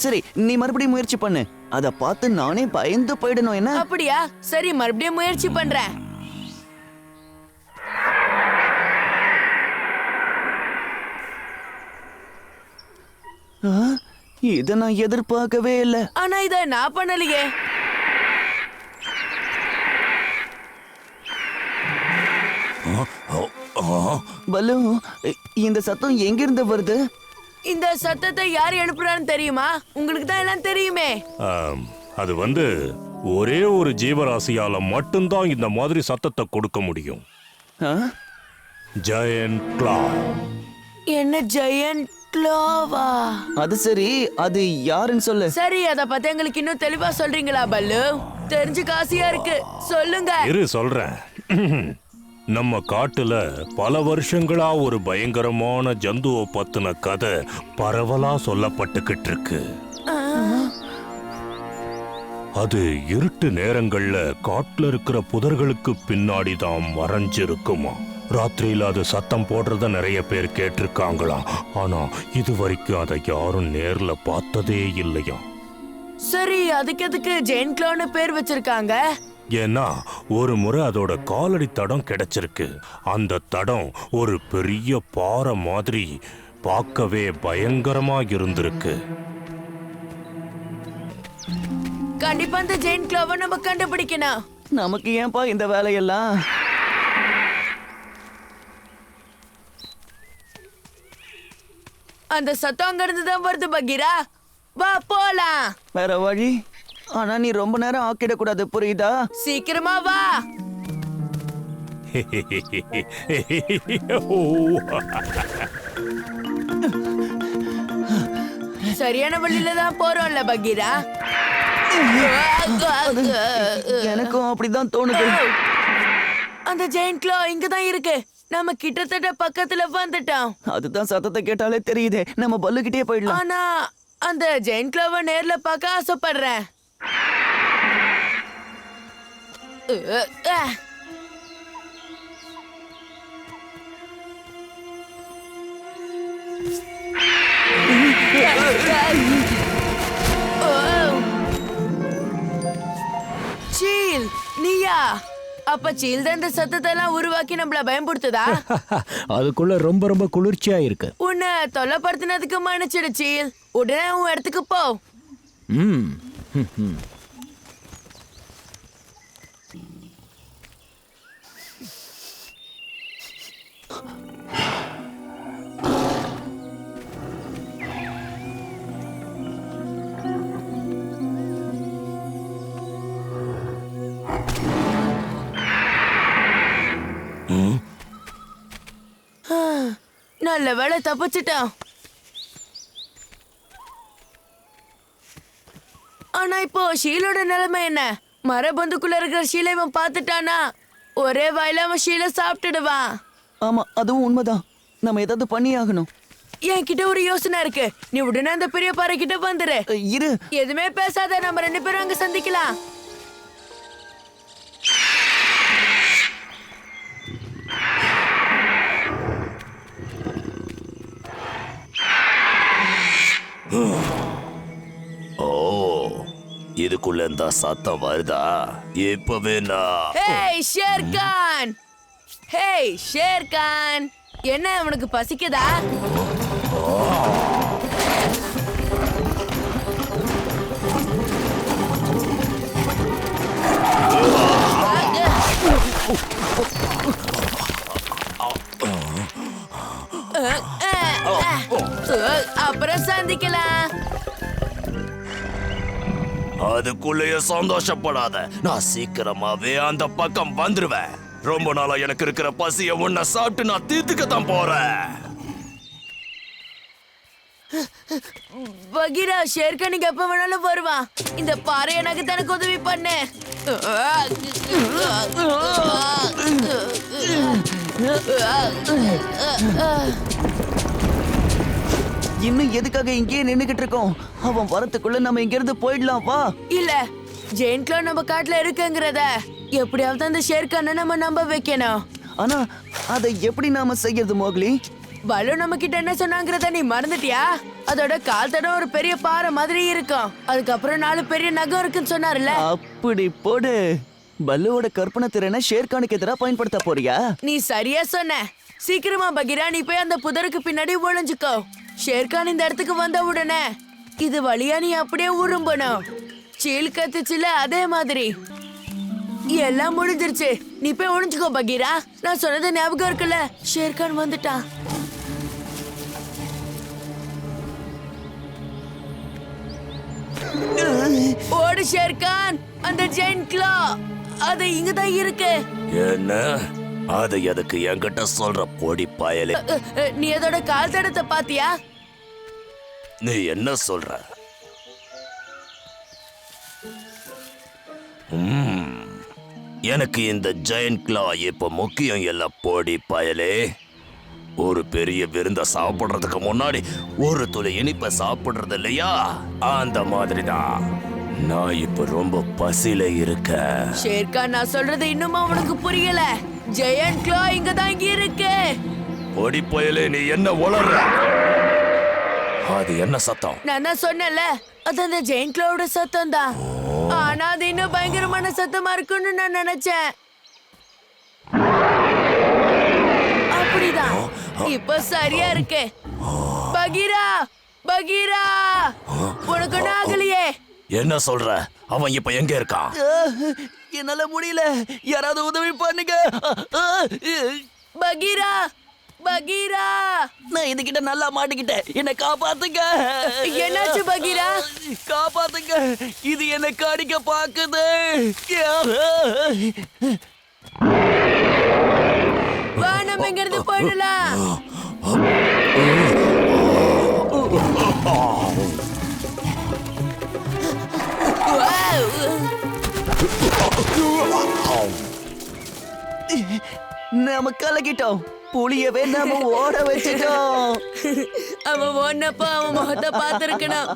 சரி, நீ மறுபடியும் முயற்சி பண்ணு. அத பார்த்து நானே பயந்து போயிடணும். என்ன? அப்படியா? சரி, மறுபடியும் முயற்சி பண்றேன். இத நான் எதிர்பார்க்கவே இல்ல. ஆனா இத நான் பண்ணலையே. பலு, இந்த சத்தம் எங்கிருந்து வருது? இந்த சத்தத்தை யார் எழுப்புறான்னு தெரியுமா? உங்களுக்கு தான் எல்லாம் தெரியுமே. அது ஒரே ஒரு ஜீவராசியால மட்டும்தான் இந்த மாதிரி சத்தத்தை கொடுக்க முடியும். ஜெயண்ட் கிளா. என்ன ஜெயண்ட் கிளாவா? அது சரி, அது யாருன்னு சொல்லு. சரி, அத பத்தி எங்களுக்கு இன்னும் தெளிவா சொல்றீங்களா பல்லு? தெரிஞ்சு காசியா இருக்கு, சொல்லுங்க. இரு சொல்றேன். நம்ம காட்டுல பல வருஷங்களா ஒரு பயங்கரமான ஜந்துவை பத்தின கதை பரவலா சொல்லப்பட்டுக்கிட்டு இருக்கு. அது இருட்டு நேரங்கள்ல காட்டுல இருக்கிற புதர்களுக்கு பின்னாடி தான் மறைஞ்சிருக்குமா. ராத்திரியில அது சத்தம் போடுறத நிறைய பேர் கேட்டிருக்காங்களாம். ஆனா இது வரைக்கும் அதை யாரும் நேர்ல பார்த்ததே இல்லையா. சரி, அதுக்கு எதுக்கு ஜெயண்ட் கிளான்னு பேர் வச்சிருக்காங்க? ஏன்னா ஒரு முறை அதோட காலடி தடம் கிடைச்சிருக்கு. அந்த தடம் ஒரு பெரிய பாறை மாதிரி பார்க்கவே பயங்கரமா இருந்திருக்கு. கண்டிப்பா அந்த ஜெயண்ட் கிளாவை நம்ம கண்டுபிடிக்கணும். நமக்கு ஏன்பா இந்த வேலையெல்லாம்? அந்த சத்தம் அங்க இருந்து தான் வருது பகீரா. வா போலாம். வேற வழி? ஆனா நீ ரொம்ப நேரம் ஆக்கிடக்கூடாது, புரியுதா? சீக்கிரமா வா. சரியான வழியில தான் போறோம்ல பகீரா. எனக்கும் அப்படிதான் தோணுது. அந்த ஜெயண்ட் கிளா இங்கதான் இருக்கு. நம்ம கிட்டத்தட்ட பக்கத்துல வந்துட்டோம். அதுதான் சத்தத்தை கேட்டாலே தெரியுதே. நம்ம பல்லுகிட்டே போயிடலாம். ஆனா அந்த ஜெயண்ட் கிளாவை நேர்ல பார்க்க ஆசைப்படுறேன். சீல், நீயா? அப்ப சீல் தான் இந்த சத்தத்தை எல்லாம் உருவாக்கி நம்மள பயன்படுத்துதா? அதுக்குள்ள ரொம்ப ரொம்ப குளிர்ச்சியா இருக்கு. உன்னை தொல்லைப்படுத்தினதுக்கு மன்னிச்சிடு சீல். உடனே உன் இடத்துக்கு போ. நல்ல வேளை தப்பிச்சிட்டான். ஆனா இப்போ ஷீலோட நிலைமை என்ன? மரபந்துக்குள்ள இருக்கிற ஷீலை இவன் பார்த்துட்டானா ஒரே வாயில அவன் ஷீலை சாப்பிட்டுடுவான். ஆமா, அதுவும் உண்மைதான். நம்ம ஏதாவது பண்ணி ஆகணும். என்கிட்ட ஒரு யோசனை இருக்கு. நீ உடனே அந்த பெரிய பாறை கிட்ட வந்துரு. இரு, எதுவுமே பேசாத. நம்ம 2 பேரும் அங்க சந்திக்கலாம். ஓ, இதுக்குள்ள இந்த சத்தம் வருதா? இப்பவே நான் ஹேய் ஷேர்கான்! ஹேய் ஷேர்கான்! என்ன உனக்கு பசிக்குதா? அப்புறம் சந்திக்கலாம். அதுக்குள்ளேயே சந்தோஷப்படாத. நான் சீக்கிரமாவே அந்த பக்கம் வந்துருவேன். ரொம்ப நாளா எனக்கு இருக்கிற பசிய உன்னை சாப்பிட்டு நான் தீர்த்துக்கத்தான் போறேன். பகீரா, ஷேர்கானுக்கு எப்ப வேணாலும் வருவான். இந்த பாறை எனக்கு தனக்கு உதவி பண்ணு. இன்னும் எதுக்காக இங்கேயே நின்னுகிட்டு இருக்கோம்? அவன் வரத்துக்குள்ள நம்ம இங்க இருந்து போயிடலாம். வா. இல்ல, ஜெயண்ட் கிளா நம்ம காட்டுல இருக்குங்கிறத எப்படியாவது அந்த ஷேர்கானை நம்ம நம்ப வைக்கணும். ஆனா அதை எப்படி நாம செய்யறது மோக்லி? பலு நம்ம கிட்ட என்ன சொன்னாங்கறத நீ மறந்துட்டியா? அதோட கால் தடம் ஒரு பெரிய பாறை மாதிரி இருக்கும். அதுக்கப்புறம் 4 பெரிய நகம் இருக்குன்னு சொன்னார்ல. அப்படி போடு. பல்லுவோட கற்பனை திறனை ஷேர்கானுக்கு எதிராக பயன்படுத்த போறியா? நீ சரியா சொன்ன. சீக்கிரமா பகீரா, நீ போய் அந்த புதருக்கு பின்னாடி ஒளிஞ்சுக்கோ. ஷேர்கான் இந்த இடத்துக்கு வந்த உடனே இது வழியா நீ அப்படியே உரும்பணும். சீல் கத்துச்சுல, அதே மாதிரி. எல்லாம் முடிஞ்சிருச்சு. நீ போய் ஒளிஞ்சுக்கோ பகீரா. நான் சொன்னது ஞாபகம் இருக்குல்ல? ஷேர்கான் வந்துட்டான். ஓடு ஷேர்கான், அந்த ஜெயின் கிளா அது இங்கதான் இருக்கு. என்ன அது எதுக்கு என்கிட்ட சொல்ற பொடி பயலே? நீ அதோட கால் தடத்தை பாத்தியா? நீ என்ன சொல்ற? எனக்கு இந்த ஜெயண்ட் கிளா இப்ப முக்கியம் இல்ல பொடி பயலே. ஒரு பெரிய விருந்த சாப்பிடுறதுக்கு முன்னாடி ஒரு துளி இனிப்ப சாப்பிடுறது இல்லையா, அந்த மாதிரிதான். நான் இப்ப ரொம்ப பசியில இருக்கேன். ஷேர்கான், நான் சொல்றது இன்னும் அவனுக்கு புரியல. ஜெயண்ட் கிளா இங்க இருக்கு. பொடி பயலே, நீ என்ன உளற? அது என்ன சத்தம்? நான் தான் சொன்னேன்ல, அது அந்த ஜெயண்ட் கிளாவோட சத்தம் தான். ஆனா அது இன்னும் பயங்கரமான சத்தமா இருக்குன்னு நான் நினைச்சேன். அப்படிதான். இப்ப சரியா இருக்கு. பகீரா, பகீரா, உனக்கு ஒண்ணும் ஆகலையே? என்ன சொல்ற? அவன் இப்ப எங்க இருக்கான்? என்னால முடியல, யாராவது உதவி பண்ணுங்க. பகீரா, பகீரா, நான் இதுகிட்ட நல்லா மாட்டிக்கிட்டேன். என்னை காப்பாத்துங்க. என்னாச்சு பகீரா? காப்பாத்துங்க, இது என்னை கடிக்க பாக்குது. வா, நம்ம இங்க இருந்து போயிடலாம். நாம கலக்கிட்டோம். புளியவே நாம ஓட வச்சுட்டோம். அவன் ஓடினப்ப அவன் முகத்தை பார்த்திருக்கணும்.